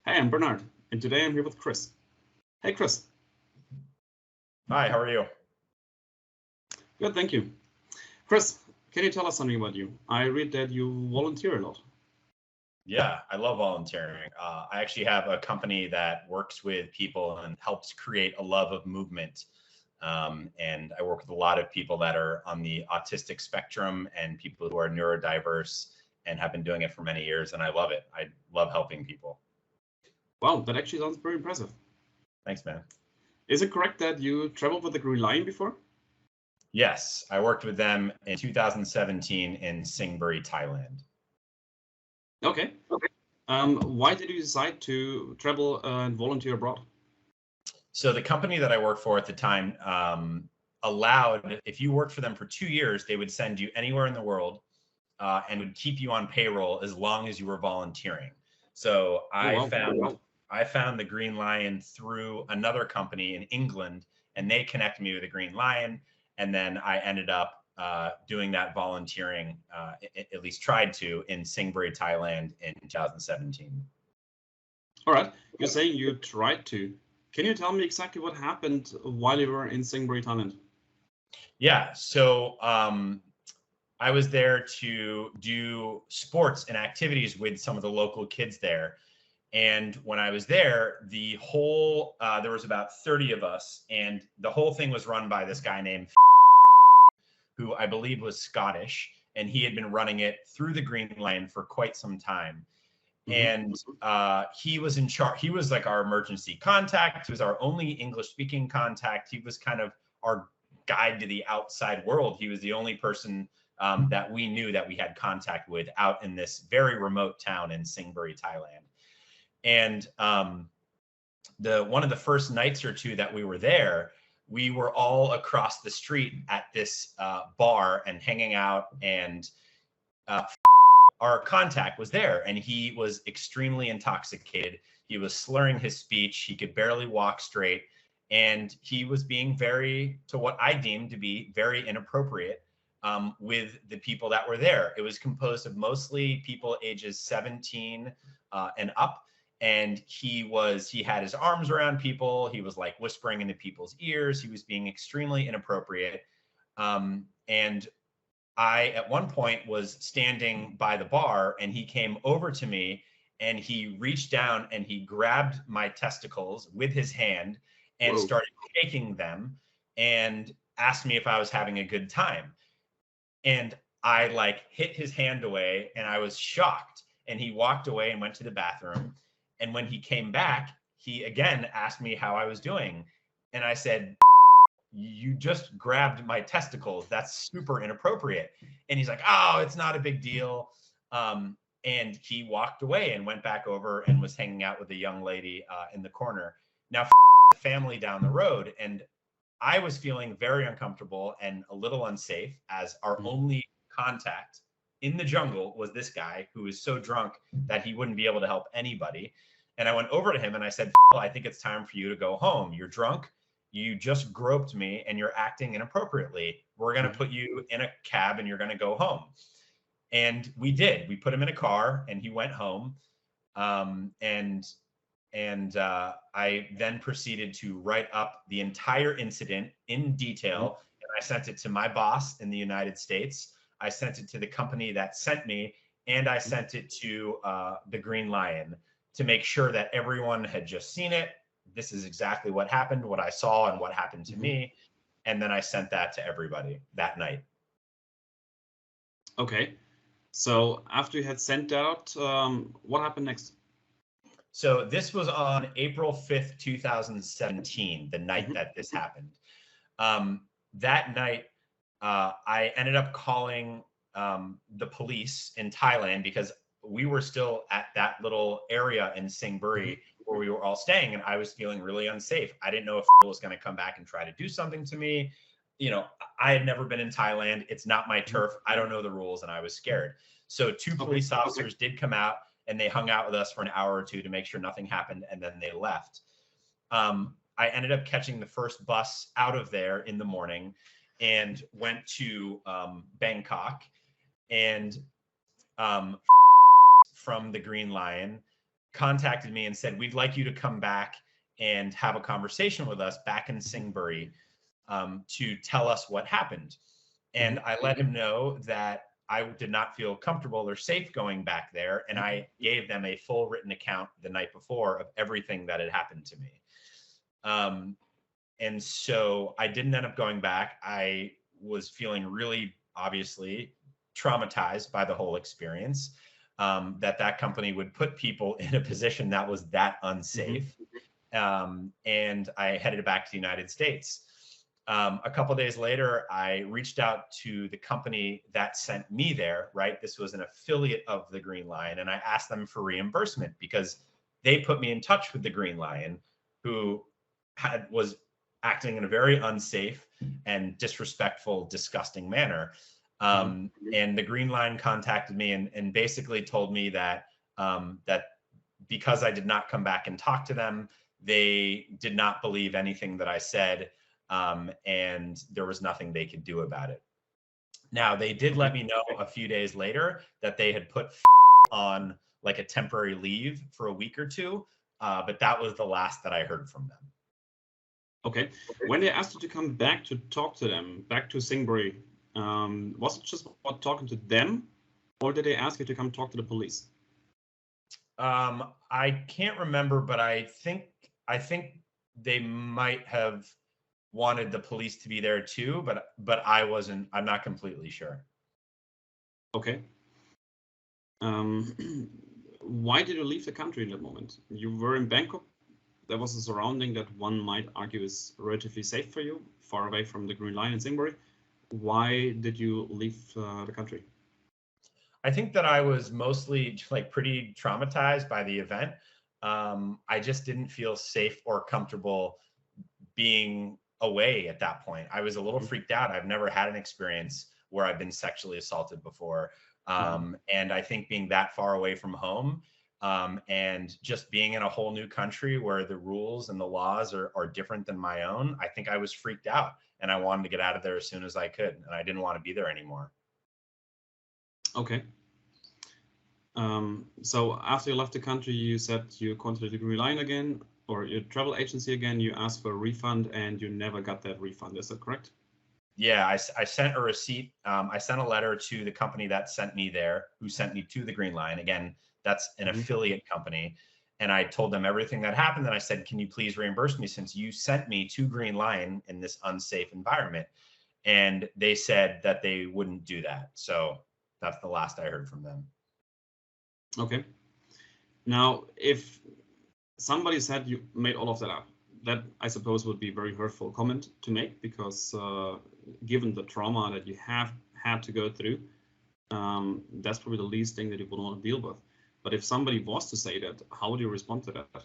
Hi, I'm Bernard, and today I'm here with Chris. Hey, Chris. Hi, how are you? Good, thank you. Chris, can you tell us something about you? I read that you volunteer a lot. Yeah, I love volunteering. I actually have a company that works with people and helps create a love of movement. And I work with a lot of people that are on the autistic spectrum and people who are neurodiverse and have been doing it for many years. And I love it. I love helping people. Wow, that actually sounds very impressive. Thanks, man. Is it correct that you traveled with the Green Lion before? Yes, I worked with them in 2017 in Singapore, Thailand. Okay. Why did you decide to travel and volunteer abroad? So the company that I worked for at the time allowed, if you worked for them for 2 years, they would send you anywhere in the world and would keep you on payroll as long as you were volunteering. So I found the Green Lion through another company in England, and they connected me with the Green Lion, and then I ended up doing that volunteering, at least tried to, in Singapore, Thailand in 2017. All right, you're saying you tried to. Can you tell me exactly what happened while you were in Singapore, Thailand? Yeah, so I was there to do sports and activities with some of the local kids there. And when I was there, there was about 30 of us, and the whole thing was run by this guy named who I believe was Scottish, and he had been running it through the Green Lion for quite some time. And he was in charge. He was like our emergency contact. He was our only English speaking contact. He was kind of our guide to the outside world. He was the only person that we knew that we had contact with out in this very remote town in Singapore, Thailand. And one of the first nights or two that we were there, we were all across the street at this bar and hanging out, and our contact was there, and he was extremely intoxicated. He was slurring his speech. He could barely walk straight, and he was being to what I deemed to be very inappropriate with the people that were there. It was composed of mostly people ages 17 and up. And he had his arms around people. He was like whispering into people's ears. He was being extremely inappropriate. And I, at one point, was standing by the bar, and he came over to me, and he reached down and he grabbed my testicles with his hand and started shaking them and asked me if I was having a good time. And I hit his hand away, and I was shocked. And he walked away and went to the bathroom. And when he came back, he again asked me how I was doing. And I said, "You just grabbed my testicles. That's super inappropriate." And he's like, "Oh, it's not a big deal." And he walked away and went back over and was hanging out with a young lady in the corner. Now, the family down the road. And I was feeling very uncomfortable and a little unsafe, as our only contact in the jungle was this guy who was so drunk that he wouldn't be able to help anybody. And I went over to him and I said, "I think it's time for you to go home. You're drunk. You just groped me and you're acting inappropriately. We're going to put you in a cab and you're going to go home." And we did. We put him in a car and he went home. And I then proceeded to write up the entire incident in detail. And I sent it to my boss in the United States. I sent it to the company that sent me, and I sent it to the Green Lion to make sure that everyone had just seen it. This is exactly what happened, what I saw, and what happened to me. And then I sent that to everybody that night. Okay. So after you had sent out, what happened next? So this was on April 5th, 2017, the night that this happened. That night, I ended up calling the police in Thailand because we were still at that little area in Singapore where we were all staying, and I was feeling really unsafe. I didn't know if was going to come back and try to do something to me. You know, I had never been in Thailand. It's not my turf. I don't know the rules, and I was scared. So two police officers did come out, and they hung out with us for an hour or two to make sure nothing happened, and then they left. I ended up catching the first bus out of there in the morning and went to Bangkok, and from the Green Lion contacted me and said, we'd like you to come back and have a conversation with us back in Singbury to tell us what happened. And I let him know that I did not feel comfortable or safe going back there. And I gave them a full written account the night before of everything that had happened to me. And so I didn't end up going back. I was feeling really, obviously, traumatized by the whole experience, that company would put people in a position that was that unsafe. And I headed back to the United States. A couple of days later, I reached out to the company that sent me there, right? This was an affiliate of the Green Lion, and I asked them for reimbursement because they put me in touch with the Green Lion, who was acting in a very unsafe and disrespectful, disgusting manner. And the Green Line contacted me and basically told me that that because I did not come back and talk to them, they did not believe anything that I said, and there was nothing they could do about it. Now, they did let me know a few days later that they had put on like a temporary leave for a week or two, but that was the last that I heard from them. Okay. When they asked you to come back to talk to them, back to Singbury, was it just about talking to them, or did they ask you to come talk to the police? I can't remember, but I think they might have wanted the police to be there too, but I'm not completely sure. Okay. Why did you leave the country in that moment? You were in Bangkok. There was a surrounding that one might argue is relatively safe for you, far away from the Green Line in Singbury. Why did you leave the country? I think that I was mostly like pretty traumatized by the event. I just didn't feel safe or comfortable being away at that point. I was a little freaked out. I've never had an experience where I've been sexually assaulted before. And I think being that far away from home, and just being in a whole new country where the rules and the laws are different than my own, I think I was freaked out and I wanted to get out of there as soon as I could. And I didn't want to be there anymore. Okay. So after you left the country, you said you contacted the Green Line again, or your travel agency again, you asked for a refund and you never got that refund. Is that correct? Yeah, I sent a receipt. I sent a letter to the company that sent me there, who sent me to the Green Line. Again, that's an affiliate company. And I told them everything that happened. And I said, can you please reimburse me since you sent me to Green Line in this unsafe environment? And they said that they wouldn't do that. So that's the last I heard from them. Okay. Now, if somebody said you made all of that up, that I suppose would be a very hurtful comment to make, because given the trauma that you have had to go through, that's probably the least thing that you would want to deal with. But if somebody was to say that, how would you respond to that?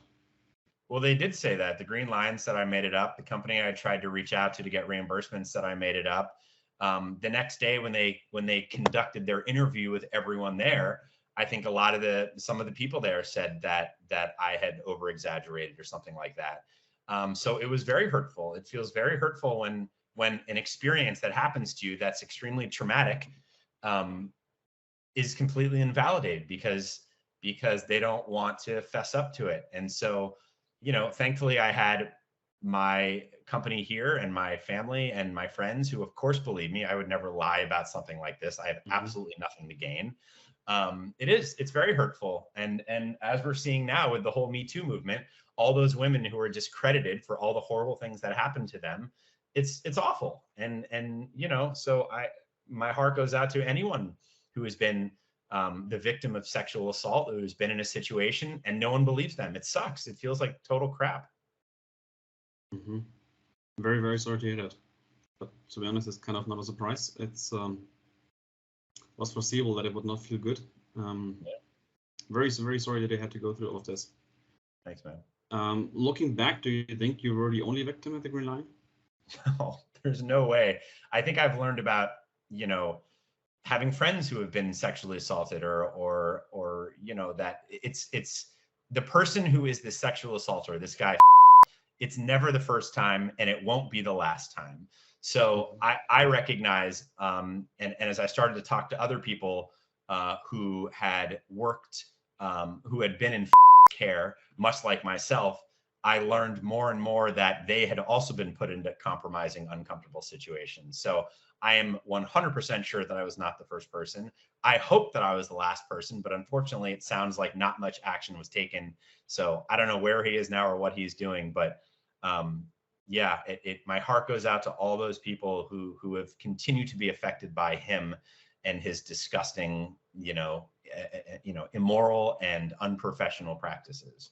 Well, they did say that. The Green Line said I made it up. The company I tried to reach out to get reimbursements said I made it up. The next day when they conducted their interview with everyone there, I think some of the people there said that I had over exaggerated or something like that. So it was very hurtful. It feels very hurtful when an experience that happens to you that's extremely traumatic is completely invalidated because they don't want to fess up to it. And so, thankfully I had my company here and my family and my friends who of course believe me. I would never lie about something like this. I have absolutely nothing to gain. It's very hurtful. And as we're seeing now with the whole Me Too movement, all those women who are discredited for all the horrible things that happened to them, it's awful. And so my heart goes out to anyone who has been the victim of sexual assault, who's been in a situation and no one believes them. It sucks. It feels like total crap. Very, very sorry to hear that. But to be honest, it's kind of not a surprise. It's was foreseeable that it would not feel good. Very, very sorry that they had to go through all of this. Thanks, man. Looking back, do you think you were the only victim at the Green Line? No, there's no way. I think I've learned about, having friends who have been sexually assaulted or that it's the person who is the sexual assaulter, this guy, it's never the first time and it won't be the last time. So I recognize, and as I started to talk to other people who had worked, who had been in care, much like myself, I learned more and more that they had also been put into compromising, uncomfortable situations. So I am 100% sure that I was not the first person. I hope that I was the last person, but unfortunately, it sounds like not much action was taken. So I don't know where he is now or what he's doing, but yeah, my heart goes out to all those people who have continued to be affected by him and his disgusting, immoral and unprofessional practices.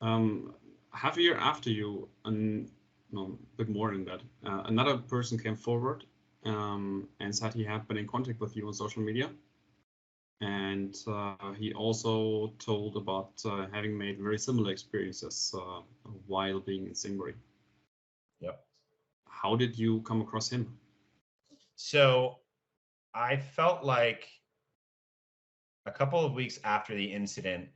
Half a year after you, no, a bit more than that, another person came forward and said he had been in contact with you on social media. And he also told about having made very similar experiences while being in Singbury. Yep. How did you come across him? So I felt like a couple of weeks after the incident,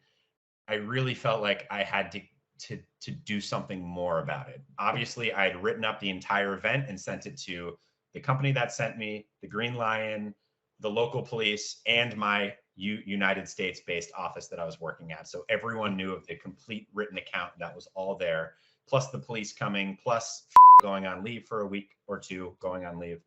I really felt like I had to do something more about it. Obviously, I had written up the entire event and sent it to the company that sent me, the Green Lion, the local police, and my United States-based office that I was working at. So everyone knew of the complete written account that was all there, plus the police coming, plus going on leave for a week or two, going on leave.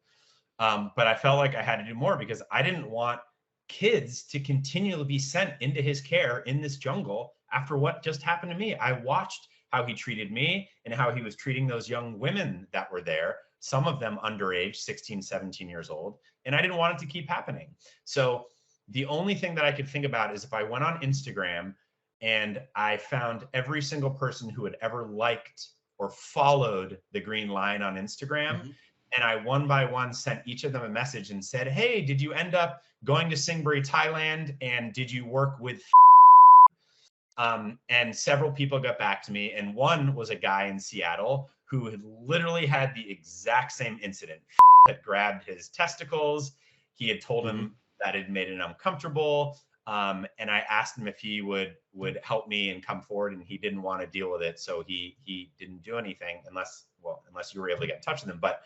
But I felt like I had to do more because I didn't want kids to continually be sent into his care in this jungle after what just happened to me. I watched how he treated me and how he was treating those young women that were there, some of them underage, 16, 17 years old, and I didn't want it to keep happening. So the only thing that I could think about is if I went on Instagram and I found every single person who had ever liked or followed the Green Lion on Instagram, and I one by one sent each of them a message and said, hey, did you end up going to Singbury, Thailand? And did you work with and several people got back to me. And one was a guy in Seattle who had literally had the exact same incident. Had grabbed his testicles. He had told him that it made him uncomfortable. And I asked him if he would help me and come forward, and he didn't want to deal with it. So he didn't do anything unless you were able to get in touch with him. But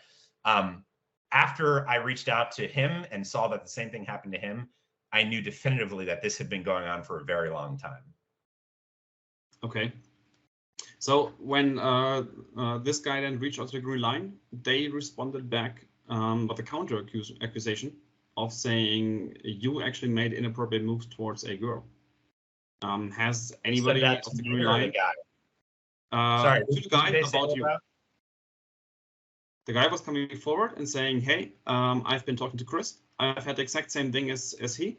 after I reached out to him and saw that the same thing happened to him, I knew definitively that this had been going on for a very long time. Okay. So when this guy then reached out to the Green Line, they responded back with a counter accusation of saying you actually made inappropriate moves towards a girl. Has anybody of the Green Line? Sorry, to the guy about you. The guy was coming forward and saying, hey, I've been talking to Chris. I've had the exact same thing as he.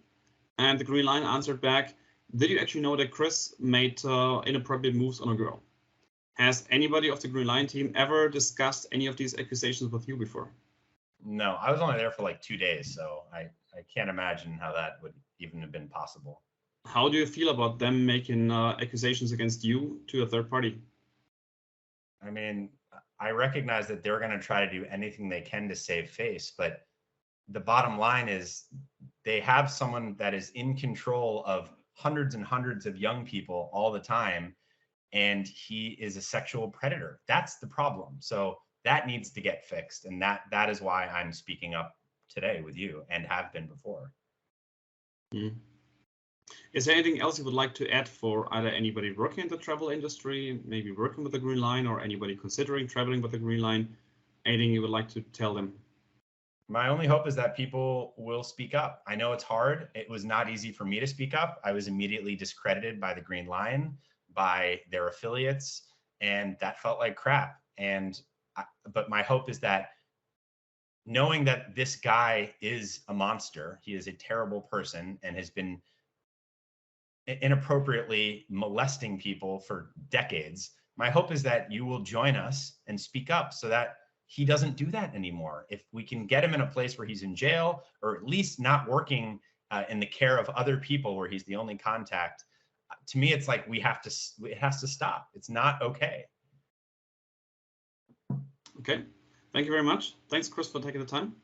And the Green Line answered back, did you actually know that Chris made inappropriate moves on a girl? Has anybody of the Green Line team ever discussed any of these accusations with you before? No, I was only there for like 2 days, so I can't imagine how that would even have been possible. How do you feel about them making accusations against you to a third party? I mean, I recognize that they're going to try to do anything they can to save face, but the bottom line is they have someone that is in control of hundreds and hundreds of young people all the time, and he is a sexual predator. That's the problem. So that needs to get fixed, and that is why I'm speaking up today with you and have been before. Is there anything else you would like to add for either anybody working in the travel industry, maybe working with the Green Line, or anybody considering traveling with the Green Line? Anything you would like to tell them? My only hope is that people will speak up. I know it's hard. It was not easy for me to speak up. I was immediately discredited by the Green Line, by their affiliates, and that felt like crap. But my hope is that knowing that this guy is a monster, he is a terrible person and has been inappropriately molesting people for decades. My hope is that you will join us and speak up so that he doesn't do that anymore. If we can get him in a place where he's in jail, or at least not working in the care of other people where he's the only contact, to me, it's like it has to stop. It's not okay. Okay. Thank you very much. Thanks, Chris, for taking the time.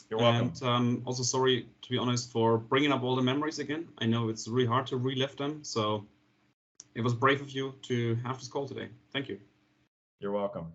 You're welcome. And also sorry, to be honest, for bringing up all the memories again. I know it's really hard to relive them. So it was brave of you to have this call today. Thank you. You're welcome.